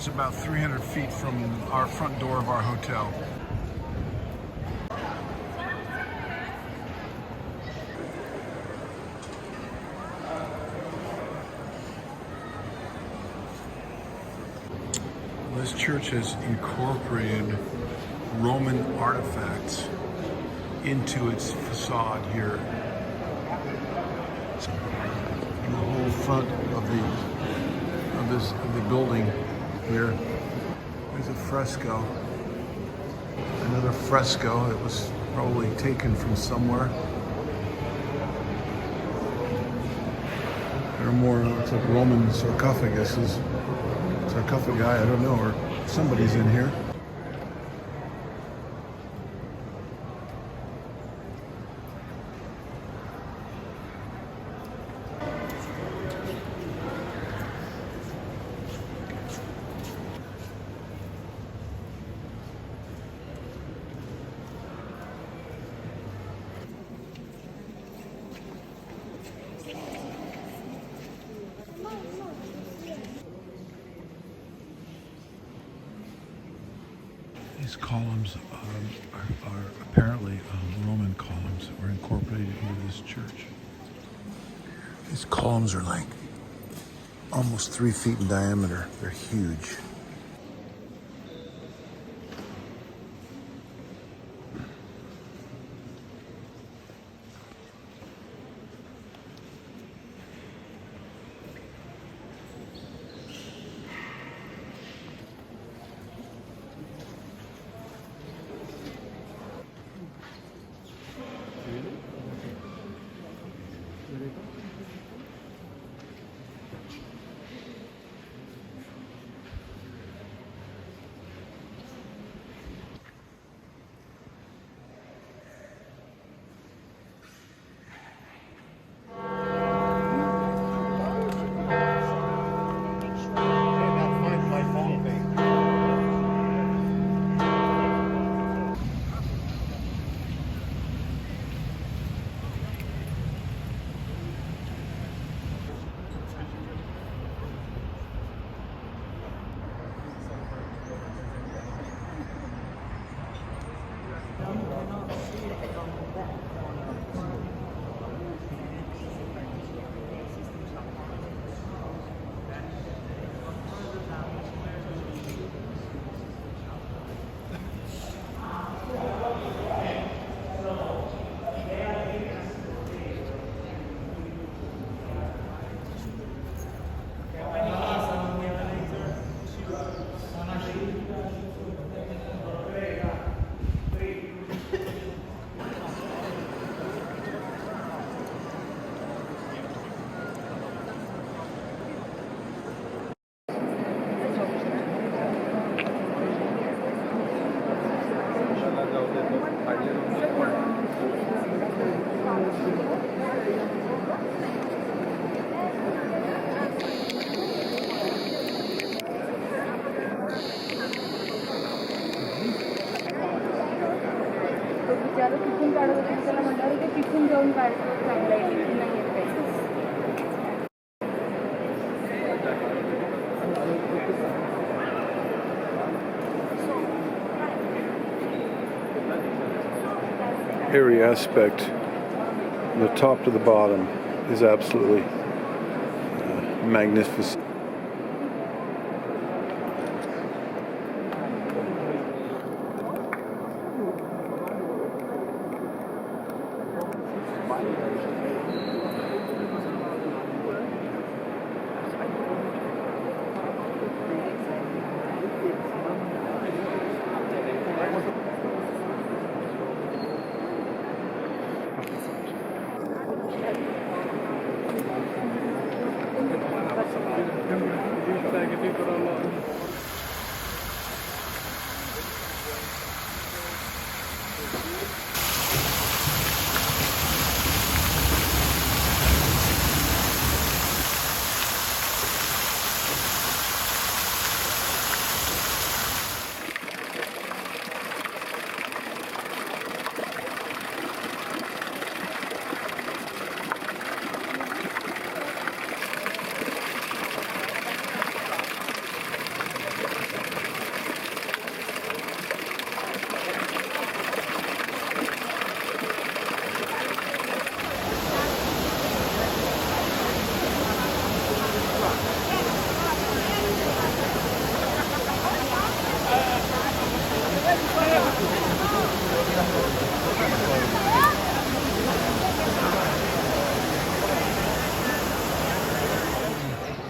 is about 300 feet from our front door of our hotel. This church has incorporated Roman artifacts into its facade here. The whole front of the building here. There's a fresco. Another fresco that was probably taken from somewhere. There are more, looks like Roman sarcophaguses. Sarcophagi, I don't know, or somebody's in here. These columns are apparently Roman columns that were incorporated into this church. These columns are like almost 3 feet in diameter. They're huge. Every aspect, from the top to the bottom, is absolutely magnificent.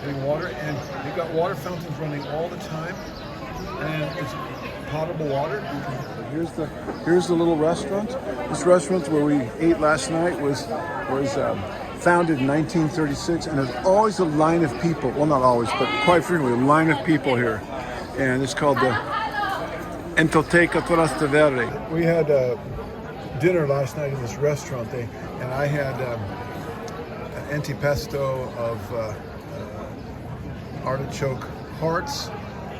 getting water, and they've got water fountains running all the time, and it's potable water. Here's the little restaurant. This restaurant where we ate last night was founded in 1936, and there's always a line of people. Well, not always, but quite frequently, a line of people here, and it's called the Enoteca Trastevere. We had dinner last night in this restaurant, and I had antipasto of artichoke hearts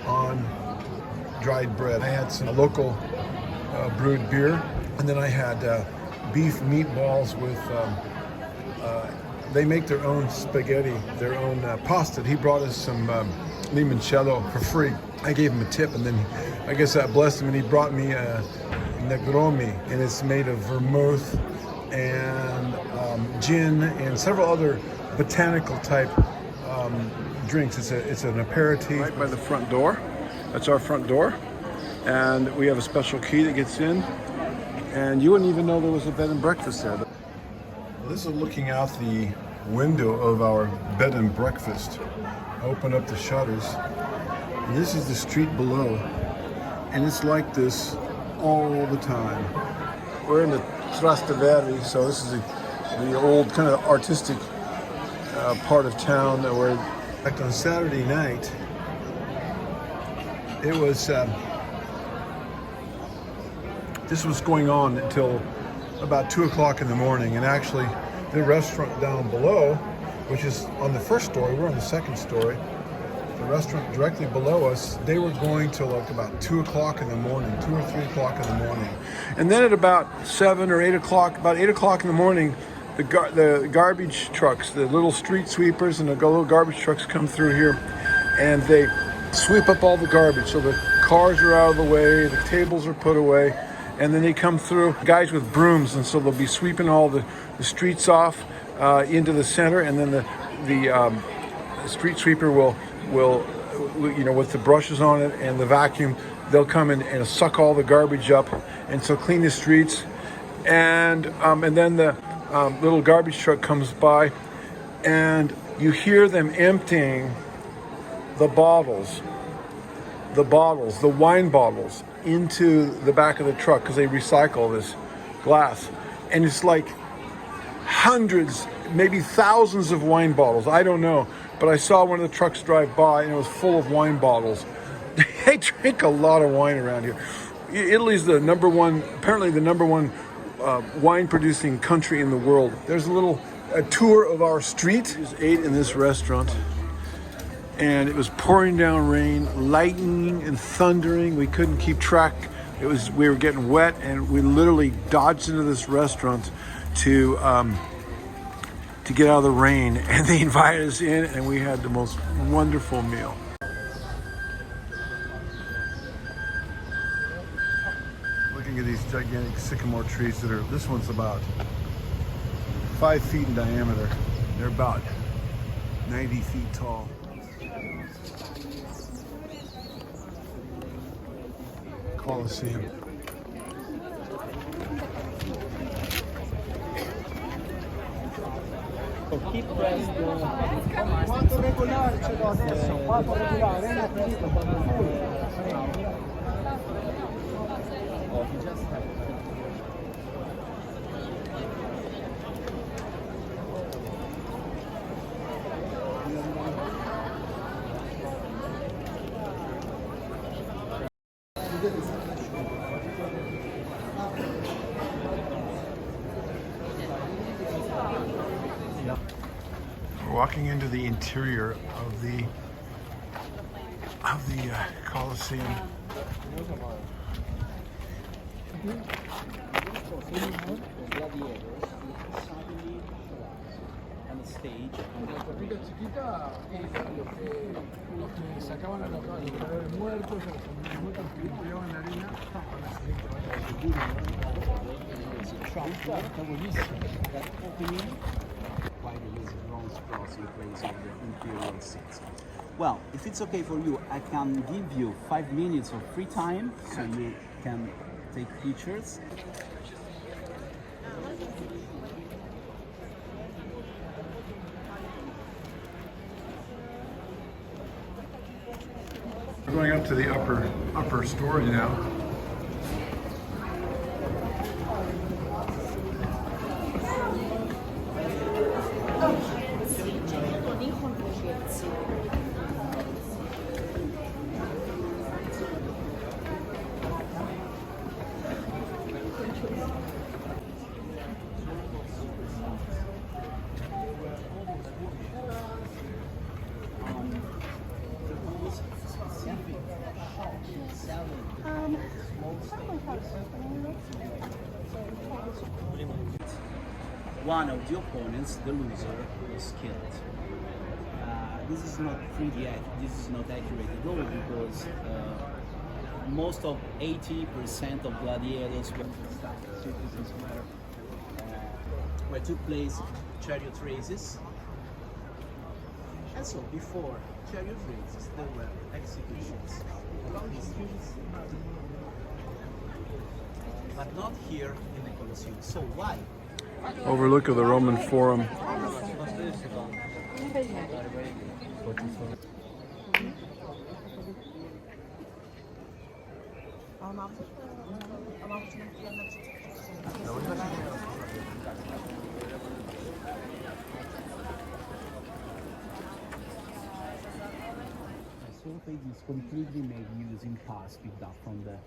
on dried bread. I had some local brewed beer, and then I had beef meatballs with, they make their own spaghetti, their own pasta. He brought us some limoncello for free. I gave him a tip, and then I guess that blessed him, and he brought me a Negromi, and it's made of vermouth and gin and several other botanical type drinks. It's an aperitif. Right by the front door. That's our front door, and we have a special key that gets in, and you wouldn't even know there was a bed and breakfast there. This is looking out the window of our bed and breakfast. Open up the shutters, and this is the street below, and it's like this all the time. We're in the Trastevere, so this is the old kind of artistic part of town that we're. In fact, on Saturday night, it was, this was going on until about 2 o'clock in the morning, and actually the restaurant down below, which is on the first story, we're on the second story, the restaurant directly below us, they were going till like about 2 o'clock in the morning, 2 or 3 o'clock in the morning. And then at about 7 or 8 o'clock, about 8 o'clock in the morning, the garbage trucks, the little street sweepers and the little garbage trucks come through here, and they sweep up all the garbage. So the cars are out of the way, the tables are put away, and then they come through, guys with brooms, and so they'll be sweeping all the streets off into the center, and then the street sweeper will, you know, with the brushes on it and the vacuum, they'll come in and suck all the garbage up, and so clean the streets, and then the little garbage truck comes by, and you hear them emptying the wine bottles into the back of the truck, because they recycle this glass, and it's like hundreds, maybe thousands of wine bottles. I don't know, but I saw one of the trucks drive by, and it was full of wine bottles. They drink a lot of wine around here. Italy's apparently the number one wine producing country in the world. There's a tour of our street. We just ate in this restaurant, and it was pouring down rain, lightning and thundering. We couldn't keep track. We were getting wet, and we literally dodged into this restaurant to get out of the rain, and they invited us in, and we had the most wonderful meal. Looking at these gigantic sycamore trees this one's about 5 feet in diameter. They're about 90 feet tall. Colosseum. Chi presto quanto regolare ce l'ho adesso, quanto regolare è finito We're walking into the interior of the Colosseum. Why they use bronze cross in place of the imperial seats. Well, if it's okay for you, I can give you 5 minutes of free time so you can take pictures. Going up to the upper story now. One of the opponents, the loser, was killed. This is not 3D, this is not accurate at all because most of 80% of gladiators where took place chariot races. And so before chariot races there were executions along the streets, but not here in the Colosseum. So why? Overlook of the Roman Forum. Surface is completely made using parts picked up from the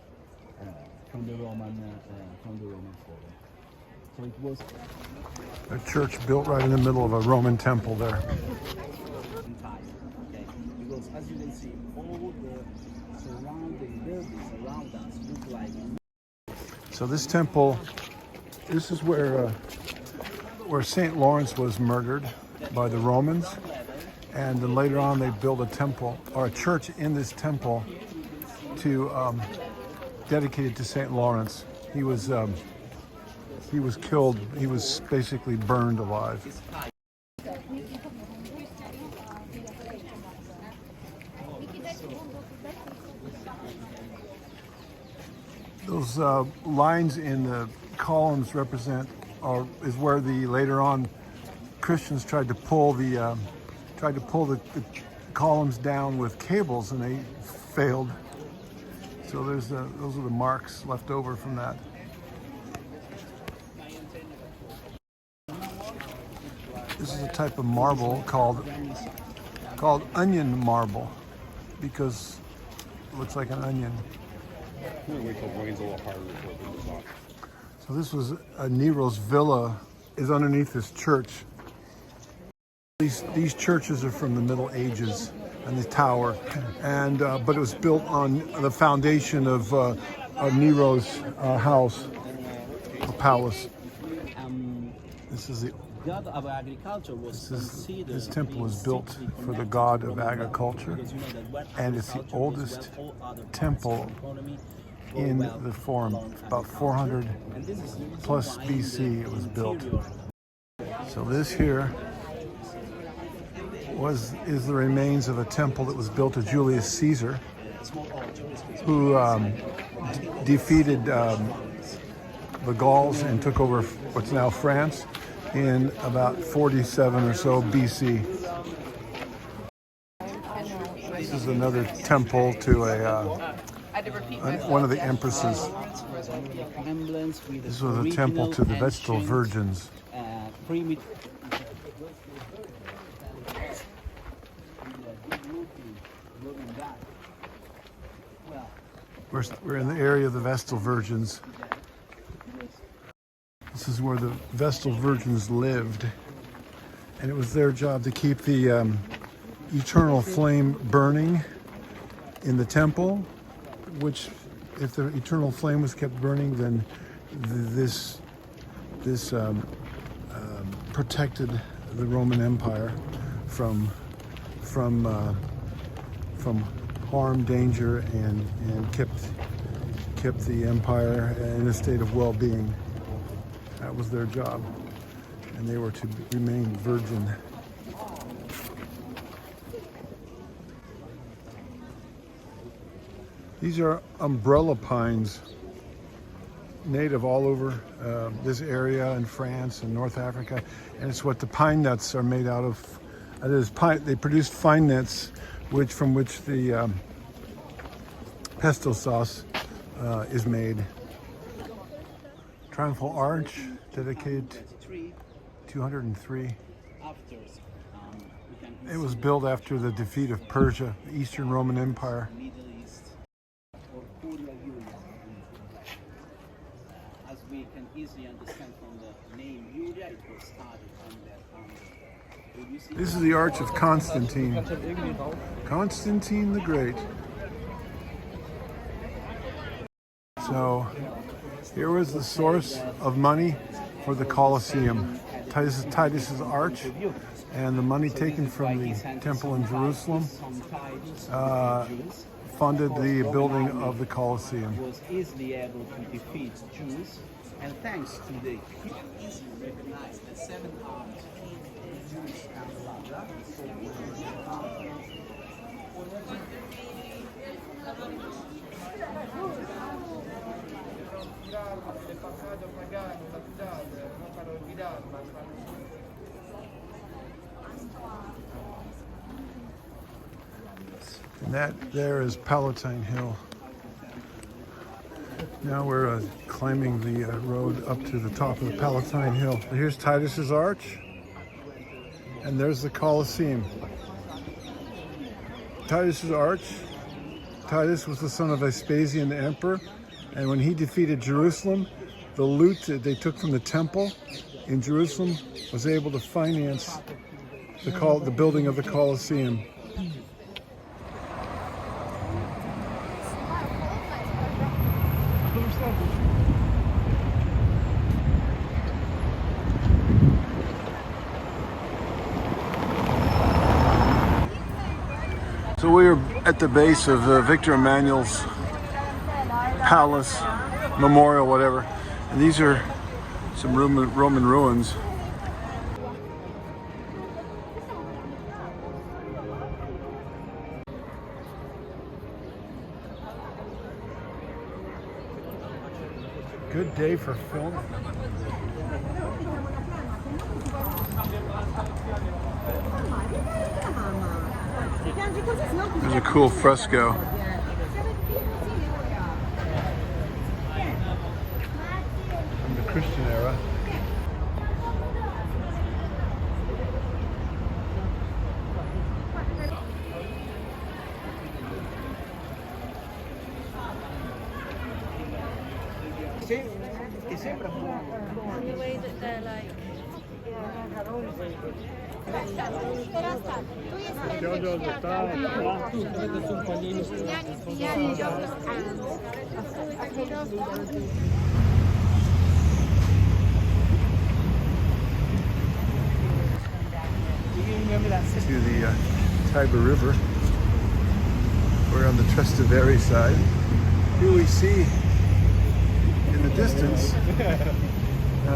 Roman Forum. So it was A church built right in the middle of a Roman temple there. entire, okay? Because as you can see, all the surrounding buildings around us look like. So this temple, this is where St. Lawrence was murdered by the Romans. And then later on they built a temple, or a church in this temple to dedicate it to St. Lawrence. He was killed, he was basically burned alive. Those lines in the columns represent, or is where the later on Christians tried to pull the columns down with cables, and they failed. So those are the marks left over from that. This is a type of marble called onion marble because it looks like an onion. So this was Nero's villa is underneath this church. These churches are from the Middle Ages, and the tower, and but it was built on the foundation of Nero's house, the palace. This is the God of agriculture was considered. This temple was built for the god of agriculture, and it's the oldest temple in the Forum. About 400 plus BC it was built. So this here is the remains of a temple that was built to Julius Caesar, who defeated the Gauls and took over what's now France in about 47 or so BC. This is another temple to one of the empresses. This was a temple to the Vestal Virgins. We're in the area of the Vestal Virgins. This is where the Vestal Virgins lived, and it was their job to keep the eternal flame burning in the temple, which, if the eternal flame was kept burning, then this protected the Roman Empire from harm, danger, and kept the empire in a state of well-being. That was their job, and they were to remain virgin. These are umbrella pines, native all over this area in France and North Africa, and it's what the pine nuts are made out of. It is pine. They produce pine nuts, from which the pesto sauce is made. Triumphal Arch, dedicated 203. After, It was built after the defeat of Persia, the Eastern Roman Empire. Middle East, or Curia Julia. As we can easily understand from the name Julia, it was started on that. This is the Arch of Constantine. Constantine the Great. So here was the source of money for the Colosseum. Titus's Arch, and the money taken from the temple in Jerusalem funded the building of the Colosseum. Was easily able to defeat Jews, and thanks to the easily recognized the 7 armed Jewish empire. And that there is Palatine Hill. Now we're climbing the road up to the top of the Palatine Hill. Here's Titus's Arch, and there's the Colosseum. Titus's Arch. Titus was the son of Vespasian the emperor, and when he defeated Jerusalem, the loot that they took from the temple in Jerusalem was able to finance the building of the Colosseum. So we are at the base of Victor Emmanuel's palace, memorial, whatever. And these are some Roman ruins. Good day for filming. There's a cool fresco. From the Christian era. The way that they're like. To the Tiber River. We're on the Trastevere side. Here we see in the distance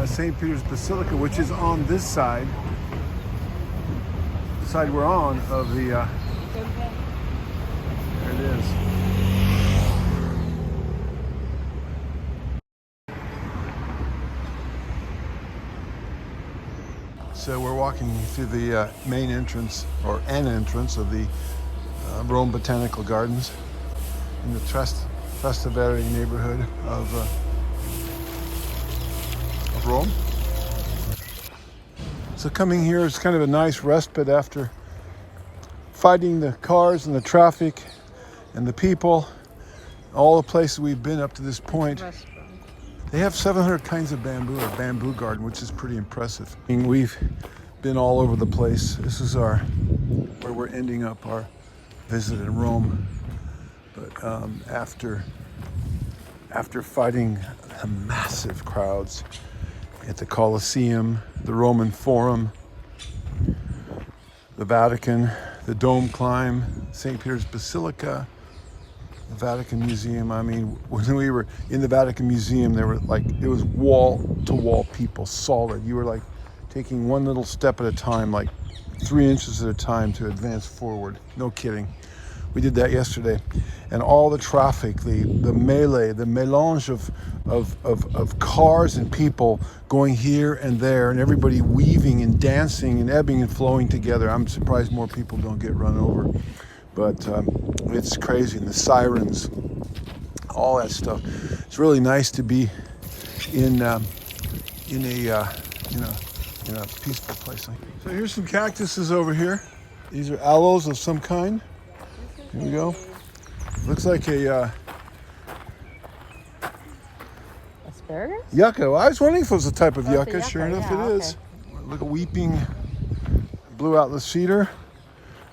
St. Peter's Basilica, which is on this side, the side we're on of the, there it is. So we're walking through the main entrance, or an entrance of the Rome Botanical Gardens in the Trastevere neighborhood of Rome. So coming here is kind of a nice respite after fighting the cars and the traffic and the people, all the places we've been up to this point. They have 700 kinds of bamboo, or bamboo garden, which is pretty impressive. We've been all over the place. This is where we're ending up our visit in Rome. But after fighting the massive crowds at the Colosseum, the Roman Forum, the Vatican, the Dome climb, St. Peter's Basilica, the Vatican Museum. I mean, when we were in the Vatican Museum, there were it was wall-to-wall people, solid. You were like taking one little step at a time, like 3 inches at a time to advance forward. No kidding. We did that yesterday. And all the traffic, the melee, the melange of cars and people going here and there, and everybody weaving and dancing and ebbing and flowing together. I'm surprised more people don't get run over. But it's crazy. And the sirens, all that stuff. It's really nice to be in a peaceful place. So here's some cactuses over here. These are aloes of some kind. Here we go. Looks like a asparagus? yucca. Well, I was wondering if it was a type of Oh, it's a yucca. Sure yucca, enough, yeah, it is. Look at weeping blue atlas cedar.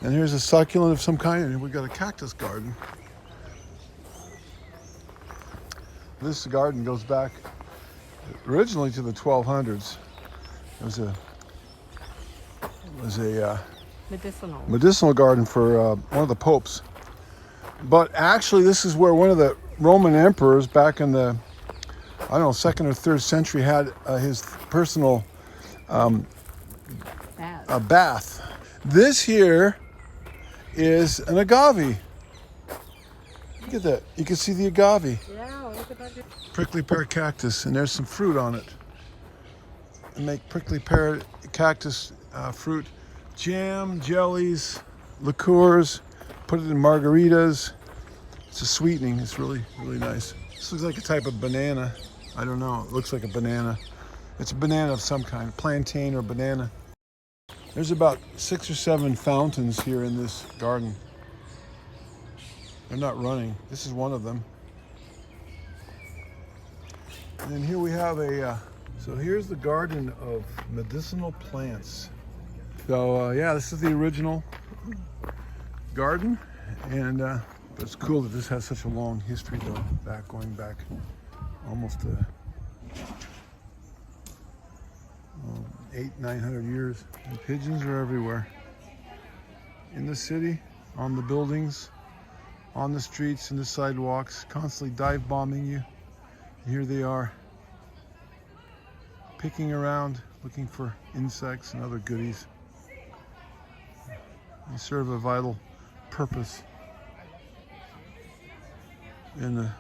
And here's a succulent of some kind. And we've got a cactus garden. This garden goes back originally to the 1200s. It was a medicinal garden for one of the popes. But actually, this is where one of the Roman emperors back in the, I don't know, 2nd or 3rd century had his personal bath. This here is an agave. Look at that. You can see the agave. Yeah, look at that. Prickly pear cactus, and there's some fruit on it. And make prickly pear cactus fruit jam, jellies, liqueurs, put it in margaritas. It's a sweetening. It's really, really nice. This looks like a type of banana. I don't know. It looks like a banana. It's a banana of some kind, plantain or banana. There's about 6 or 7 fountains here in this garden. They're not running. This is one of them. And then here we have so here's the garden of medicinal plants. So yeah, this is the original garden. And it's cool that this has such a long history though, going back almost 800-900 years. And pigeons are everywhere. In the city, on the buildings, on the streets, and the sidewalks, constantly dive bombing you. And here they are, picking around, looking for insects and other goodies. They serve a vital purpose in the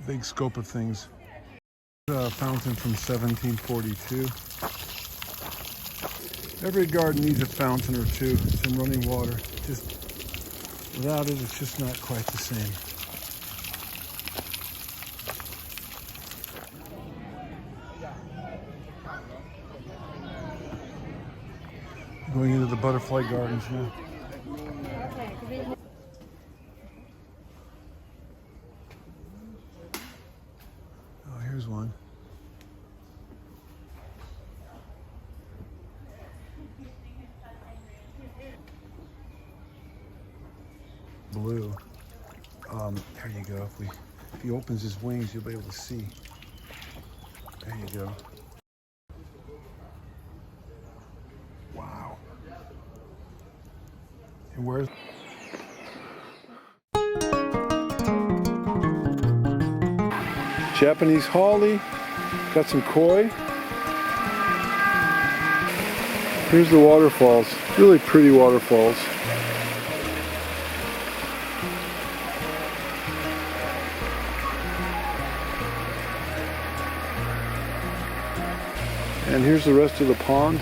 big scope of things. A fountain from 1742. Every garden needs a fountain or two, some running water. Just without it, it's just not quite the same. Going into the butterfly gardens now. Oh, here's one. Blue. There you go. If he opens his wings, you'll be able to see. There you go. Wow. And where's Japanese holly? Got some koi. Here's the waterfalls. Really pretty waterfalls. And here's the rest of the pond.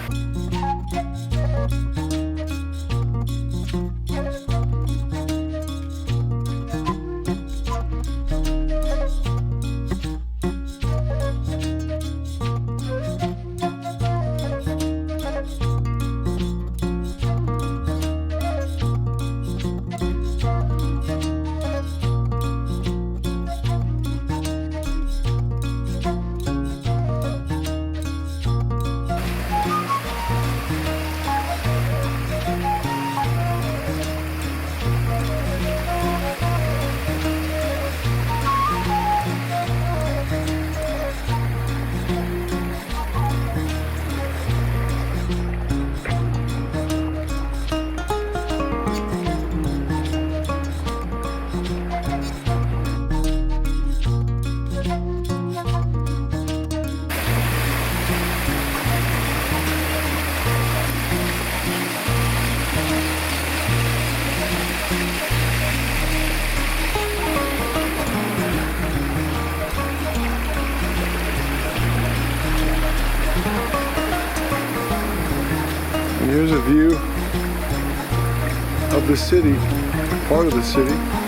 And here's a view of the city, part of the city.